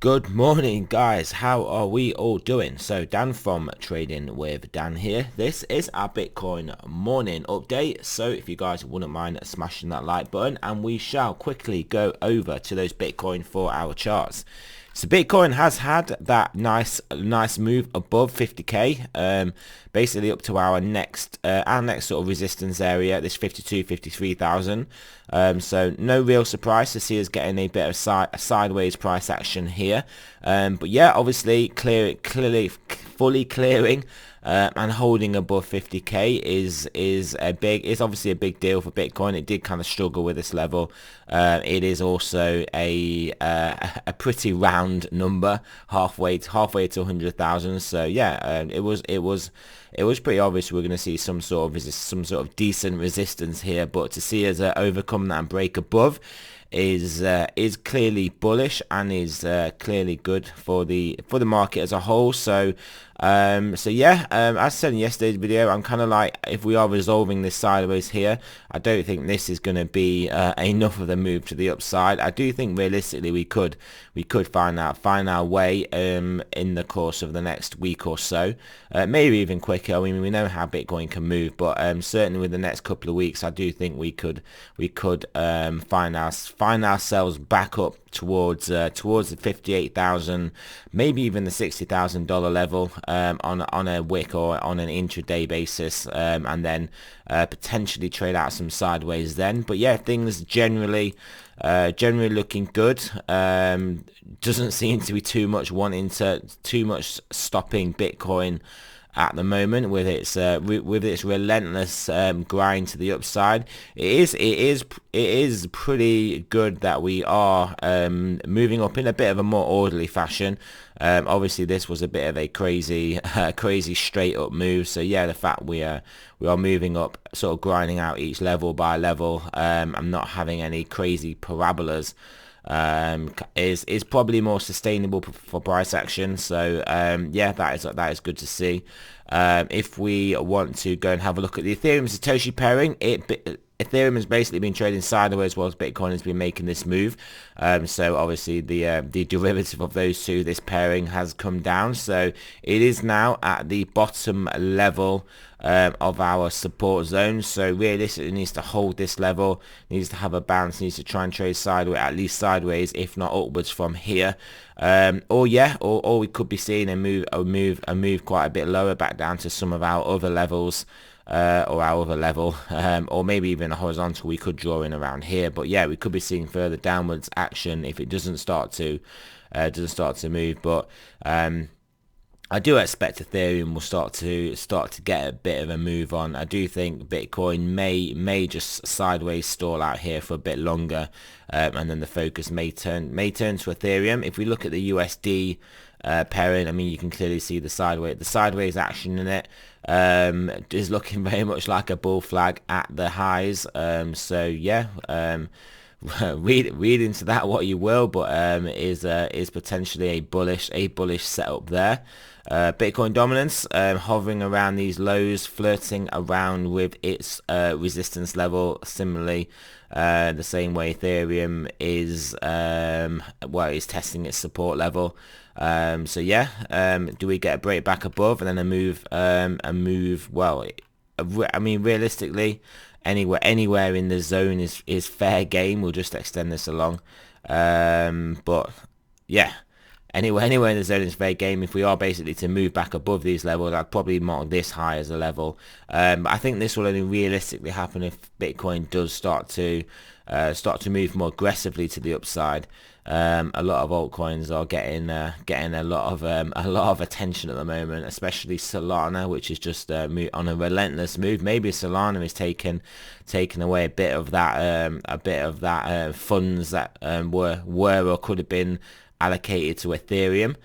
Good morning, guys. How are we all doing? So Dan from Trading with Dan here. This is our Bitcoin morning update. So if you guys wouldn't mind smashing that like button, and we shall quickly go over to those Bitcoin 4-hour charts. So Bitcoin has had that nice move above 50k, basically up to our next sort of resistance area, this 53,000. So no real surprise to see us getting a bit of sideways price action here. But yeah, obviously fully clearing and holding above 50k is obviously a big deal for Bitcoin. It did kind of struggle with this level. It is also a pretty round number, halfway to 100,000. So yeah, it was pretty obvious we're going to see some sort of decent resistance here, but to see us overcome that and break above is clearly bullish and is clearly good for the market as a whole. So yeah, as I said in yesterday's video, I'm kind of like, if we are resolving this sideways here, I don't think this is going to be enough of the move to the upside. I do think realistically we could find our way in the course of the next week or so, maybe even quicker. I mean, we know how Bitcoin can move, but certainly with the next couple of weeks, I do think we could find ourselves back up towards the 58,000, maybe even the $60,000 level on a wick or on an intraday basis, and then potentially trade out some sideways then. But yeah, things generally looking good. Doesn't seem to be too much stopping Bitcoin at the moment with its relentless grind to the upside. It is pretty good that we are moving up in a bit of a more orderly fashion. Obviously this was a bit of a crazy straight up move, so yeah, the fact we are moving up, sort of grinding out each level by level, and not having any crazy parabolas, is probably more sustainable for price action. So yeah, that is good to see. If we want to go and have a look at the Ethereum Satoshi pairing, Ethereum has basically been trading sideways whilst Bitcoin has been making this move. So obviously the derivative of those two, this pairing, has come down. So it is now at the bottom level of our support zone. So realistically it needs to hold this level, needs to have a bounce, needs to try and trade sideways, at least sideways, if not upwards from here. Or we could be seeing a move quite a bit lower, back down to some of our other levels, or our other level, or maybe even a horizontal we could draw in around here. But yeah, we could be seeing further downwards action if it doesn't start to move. But I do expect Ethereum will start to get a bit of a move on. I do think Bitcoin may just sideways stall out here for a bit longer, and then the focus may turn to Ethereum. If we look at the USD pairing, I mean, you can clearly see the sideways action in it. Is looking very much like a bull flag at the highs. So yeah, read into that what you will, but is potentially a bullish setup there. Bitcoin dominance hovering around these lows, flirting around with its resistance level, similarly the same way Ethereum is is testing its support level. So yeah, do we get a break back above and then a move? Well, I mean, realistically, anywhere in the zone is fair game. We'll just extend this along, but yeah, anywhere in the zone is fair game. If we are basically to move back above these levels, I'd probably mark this high as a level. But I think this will only realistically happen if Bitcoin does start to move more aggressively to the upside. A lot of altcoins are getting a lot of attention at the moment, especially Solana, which is just on a relentless move. Maybe Solana is taking away a bit of that funds that were or could have been allocated to Ethereum.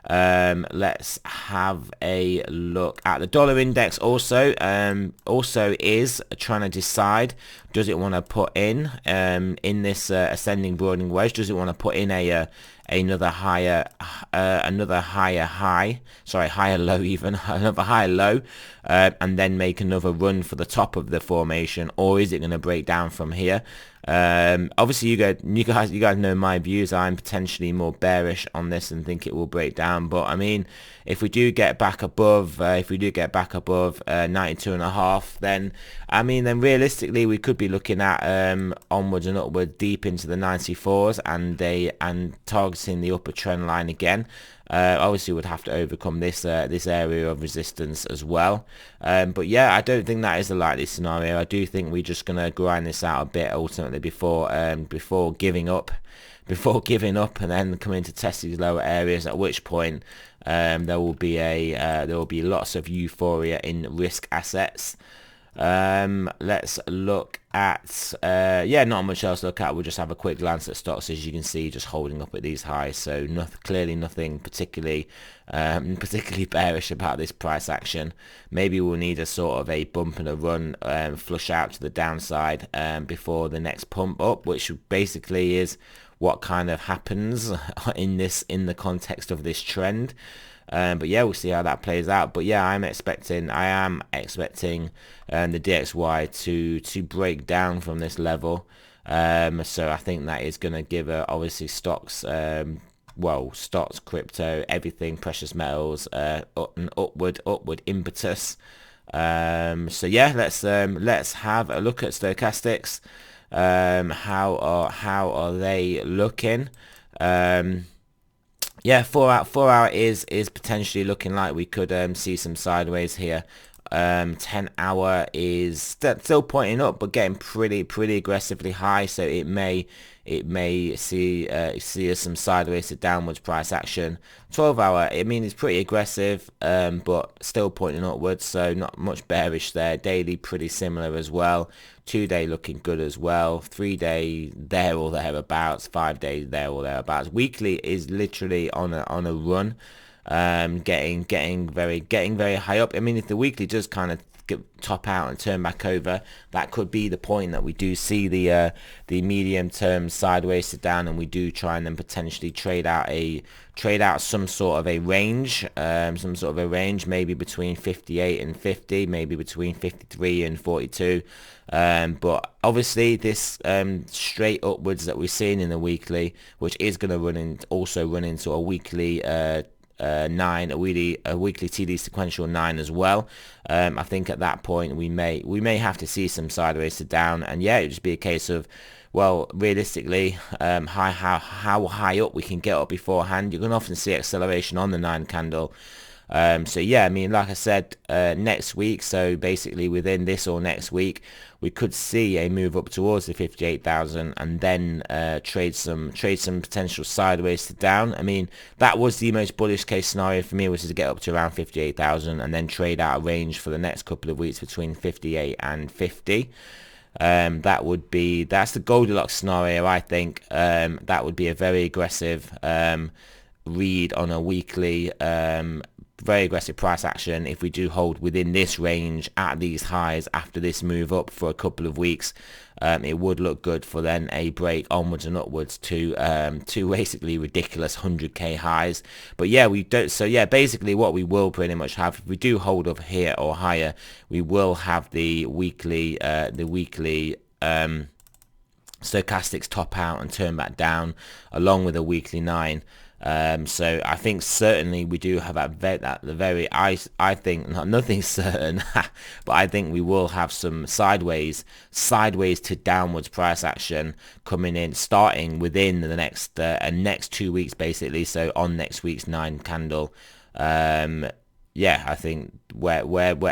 Let's have a look at the dollar index also. Also is trying to decide, does it want to put in this ascending broadening wedge, does it want to put in another higher low, even another higher low, and then make another run for the top of the formation, or is it going to break down from here? Obviously you guys know my views. I'm potentially more bearish on this and think it will break down, but I mean, if we do get back above 92.5, then I mean, then realistically we could be looking at onwards and upward deep into the 94s and targeting the upper trend line again. Obviously would have to overcome this area of resistance as well, but yeah, I don't think that is a likely scenario. I do think we're just gonna grind this out a bit ultimately before giving up and then coming to test these lower areas, at which point there will be lots of euphoria in risk assets. Let's look at not much else to look at. We'll just have a quick glance at stocks. As you can see, just holding up at these highs, so clearly nothing particularly bearish about this price action. Maybe we'll need a sort of a bump and a run, flush out to the downside before the next pump up, which basically is what kind of happens in the context of this trend. But yeah, we'll see how that plays out. But yeah, I am expecting the DXY to break down from this level. So I think that is going to give obviously stocks, stocks, crypto, everything, precious metals, an upward impetus. So yeah, let's have a look at stochastics. How are they looking? Yeah, 4 hour is potentially looking like we could see some sideways here. 10 hour is still pointing up, but getting pretty aggressively high, so it may see us some sideways to downwards price action. 12 hour, I mean, it's pretty aggressive, but still pointing upwards, so not much bearish there. Daily pretty similar as well. 2 day looking good as well. 3 day there or thereabouts. 5 days there or thereabouts. Weekly is literally on a run, getting very high up. I mean, if the weekly does kind of top out and turn back over, that could be the point that we do see the medium term sideways to down, and we do try and then potentially trade out some sort of a range, maybe between 58 and 50, maybe between 53 and 42. But obviously this straight upwards that we're seeing in the weekly, which is going to run into a weekly 9, a weekly TD sequential 9 as well. I think at that point we may have to see some sideways to down, and yeah, it'd just be a case of, well, realistically, how high up we can get up beforehand. You're going to often see acceleration on the 9 candle. So yeah, I mean, like I said, next week, so basically within this or next week, we could see a move up towards the 58,000 and then trade some potential sideways to down. I mean, that was the most bullish case scenario for me, was to get up to around 58,000 and then trade out a range for the next couple of weeks between 58 and 50. That's the Goldilocks scenario, I think. That would be a very aggressive read on a weekly, very aggressive price action. If we do hold within this range at these highs after this move up for a couple of weeks, it would look good for then a break onwards and upwards to basically ridiculous 100k highs. But yeah, we don't. So yeah, basically what we will pretty much have, if we do hold up here or higher, we will have the weekly stochastics top out and turn back down, along with a weekly 9. So I think certainly we do have at the very, I think nothing's certain, but I think we will have some sideways to downwards price action coming in, starting within the next 2 weeks basically. So on next week's 9 candle. Yeah, I think where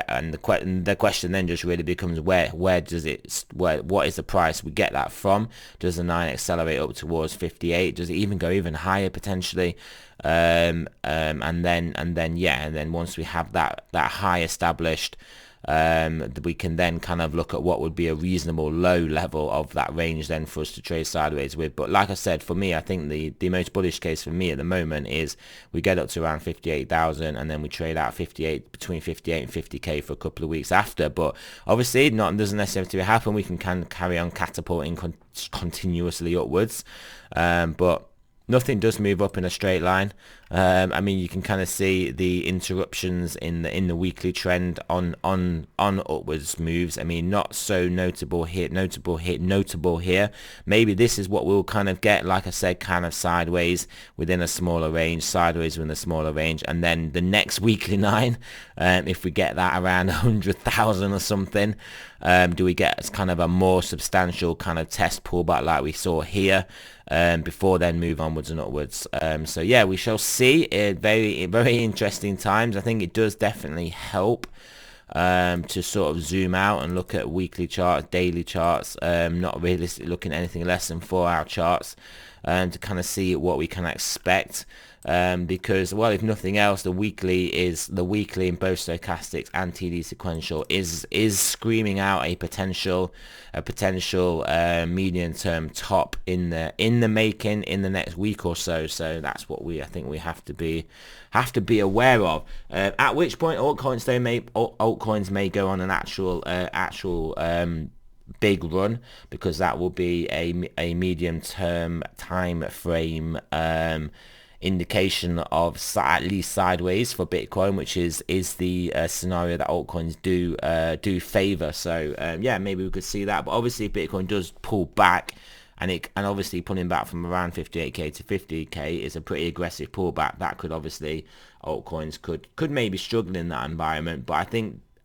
and the question then just really becomes what is the price we get that from? Does the 9 accelerate up towards 58? Does it even go even higher potentially? And then once we have that high established, we can then kind of look at what would be a reasonable low level of that range then for us to trade sideways with. But like I said, for me, I think the most bullish case for me at the moment is we get up to around 58,000 and then we trade out between 58 and 50k for a couple of weeks after. But obviously, doesn't necessarily have to happen. We can carry on catapulting continuously upwards, but nothing does move up in a straight line. I mean, you can kind of see the interruptions in the weekly trend on upwards moves. I mean, not so notable here. Maybe this is what we'll kind of get, like I said, kind of sideways within a smaller range, and then the next weekly line, if we get that around 100,000 or something, do we get kind of a more substantial kind of test pullback like we saw here, before then move onwards and upwards. So yeah, we shall see. Very, very interesting times. I think it does definitely help to sort of zoom out and look at weekly charts, daily charts, not realistically looking at anything less than 4-hour charts, to kind of see what we can expect. Because, well, if nothing else, the weekly in both stochastics and TD sequential is screaming out a potential medium term top in the making in the next week or so. So that's what I think we have to be aware of. At which point altcoins may go on an actual big run, because that will be a medium term time frame indication of at least sideways for Bitcoin, which is the scenario that altcoins do favor. So yeah, maybe we could see that. But obviously, if Bitcoin does pull back, and obviously pulling back from around 58k to 50k is a pretty aggressive pullback. That could obviously, altcoins could maybe struggle in that environment. But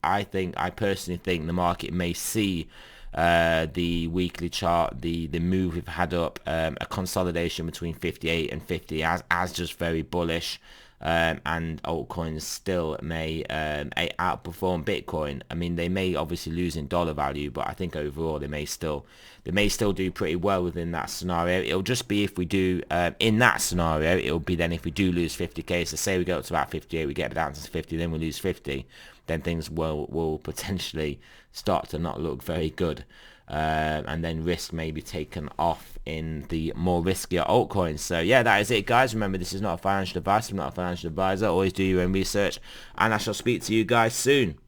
I personally think the market may see the weekly chart, the move we've had up, a consolidation between 58 and 50 as just very bullish, and altcoins still may outperform Bitcoin. I mean, they may obviously lose in dollar value, but I think overall they may still do pretty well within that scenario. It'll just be if we do, in that scenario, it'll be then if we do lose 50k. So say we go up to about 58, we get down to 50, then we lose 50, then things will potentially start to not look very good, and then risk may be taken off in the more riskier altcoins. So yeah, that is it, guys. Remember, this is not a financial advice. I'm not a financial advisor. Always do your own research, and I shall speak to you guys soon.